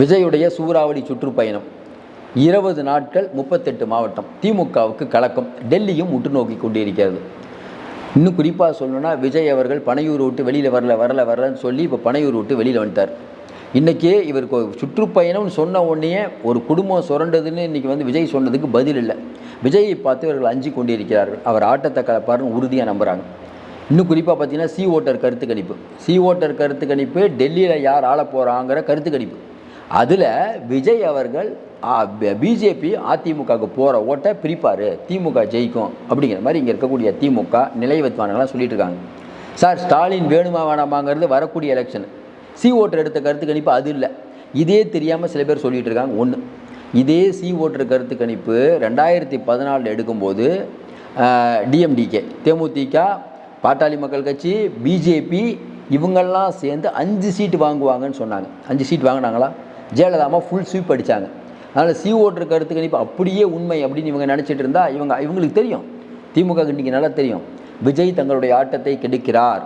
விஜயுடைய சூறாவளி சுற்றுப்பயணம் 20 நாட்கள் 38 மாவட்டம். திமுகவுக்கு கலக்கம். டெல்லியும் உற்று நோக்கி கொண்டிருக்கிறது. இன்னும் குறிப்பாக சொல்லணும்னா, விஜய் அவர்கள் பனையூர் விட்டு வெளியில் வரலன்னு சொல்லி இப்போ பனையூர் விட்டு வெளியில் வந்துட்டார். இன்றைக்கி இவருக்கு சுற்றுப்பயணம்னு சொன்ன உடனே ஒரு குடும்பம் சுரண்டதுன்னு இன்றைக்கி விஜய் சொன்னதுக்கு பதில் இல்லை. விஜயை பார்த்து இவர்கள் அஞ்சு கொண்டிருக்கிறார்கள். அவர் ஆட்டத்தை கலப்பாருன்னு உறுதியாக நம்புகிறாங்க. இன்னும் குறிப்பாக பார்த்தீங்கன்னா, சி ஓட்டர் கருத்து கணிப்பு. சி ஓட்டர் கருத்து கணிப்பு டெல்லியில் யார் ஆள போகிறாங்கிற கருத்து கணிப்பு. அதில் விஜய் அவர்கள் பிஜேபி அதிமுகவுக்கு போகிற ஓட்டை பிரிப்பார், திமுக ஜெயிக்கும் அப்படிங்கிற மாதிரி இங்கே இருக்கக்கூடிய திமுக நிலைவத்வானங்கள்லாம் சொல்லிட்டு இருக்காங்க. சார், ஸ்டாலின் வேணுமா வேணாமாங்கிறது வரக்கூடிய எலெக்ஷன். சி ஓட்டர் எடுத்த கருத்து கணிப்பு அது இல்லை. இதே தெரியாமல் சில பேர் சொல்லிகிட்டு இருக்காங்க. ஒன்று, இதே சி ஓட்டர் கருத்து கணிப்பு 2014 எடுக்கும்போது டிஎம்டிகே, தேமுதிக, பாட்டாளி மக்கள் கட்சி, பிஜேபி இவங்கெல்லாம் சேர்ந்து 5 சீட்டு வாங்குவாங்கன்னு சொன்னாங்க. 5 சீட் வாங்கினாங்களா? ஜெயலலிதாமா ஃபுல் ஸ்வீப் அடித்தாங்க. அதனால் சி ஓட்டர் கருத்து கணிப்பு அப்படியே உண்மை அப்படின்னு இவங்க நினச்சிட்டு இருந்தால் இவங்களுக்கு தெரியும், திமுக இன்றைக்கி நல்லா தெரியும், விஜய் தங்களுடைய ஆட்டத்தை கெடுக்கிறார்.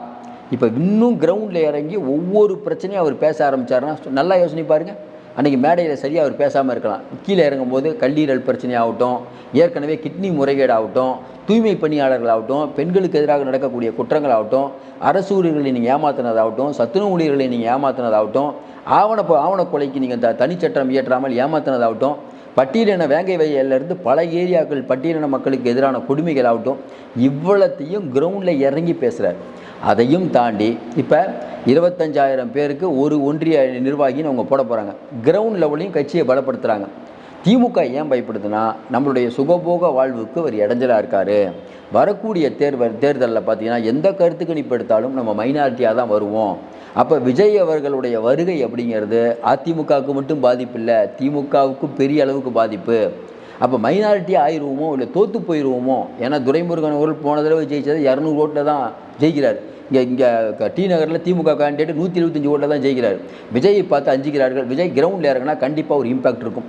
இப்போ இன்னும் கிரவுண்டில் இறங்கி ஒவ்வொரு பிரச்சனையும் அவர் பேச ஆரம்பித்தார்னா நல்லா யோசனை பாருங்கள். அன்றைக்கி மேடையில் சரியாக அவர் பேசாமல் இருக்கலாம். கீழே இறங்கும்போது கல்லீரல் பிரச்சனையாகட்டும், ஏற்கனவே கிட்னி முறைகேடாகட்டும், தூய்மை பணியாளர்களாகட்டும், பெண்களுக்கு எதிராக நடக்கக்கூடிய குற்றங்களாகட்டும், அரசு ஊழியர்களை நீங்கள் ஏமாத்தினதாகட்டும், சத்துணவு ஊழியர்களை நீங்கள் ஏமாத்தினதாகட்டும், ஆவண கொலைக்கு நீங்கள் தனிச்சட்டம் இயற்றாமல் ஏமாத்தினதாகட்டும், பட்டியலின வேங்கை வயலிருந்து பல ஏரியாக்கள் பட்டியலின மக்களுக்கு எதிரான கொடுமைகளாகட்டும், இவ்வளத்தையும் கிரவுண்டில் இறங்கி பேசுகிறார். அதையும் தாண்டி இப்போ 25,000 பேருக்கு ஒரு ஒன்றிய நிர்வாகின்னு அவங்க போட போகிறாங்க. கிரவுண்ட் லெவலையும் கட்சியை பலப்படுத்துகிறாங்க. திமுக ஏன் பயப்படுதுன்னா, நம்மளுடைய சுகபோக வாழ்வுக்கு ஒரு இடைஞ்சலாக இருக்கார். வரக்கூடிய தேர்தலில் பார்த்தீங்கன்னா எந்த கருத்து கணிப்பு எடுத்தாலும் நம்ம மைனாரிட்டியாக தான் வருவோம். அப்போ விஜய் அவர்களுடைய வருகை அப்படிங்கிறது அதிமுகவுக்கு மட்டும் பாதிப்பு இல்லை, திமுகவுக்கு பெரிய அளவுக்கு பாதிப்பு. அப்போ மைனாரிட்டி ஆயிடுவோமோ, இல்லை தோற்று போயிடுவோமோ. ஏன்னா துரைமுருகன் அவர்கள் போன தடவை ஜெயித்தது 200 ஓட்டில் தான் ஜெயிக்கிறார். இங்கே டி நகரில் திமுக கேண்டிடேட் 175 ஓட்டில் தான் ஜெயிக்கிறார். விஜயை பார்த்து அஞ்சுகிறார்கள். விஜய் கிரவுண்டில் இறங்கினா கண்டிப்பாக ஒரு இம்பாக்ட் இருக்கும்.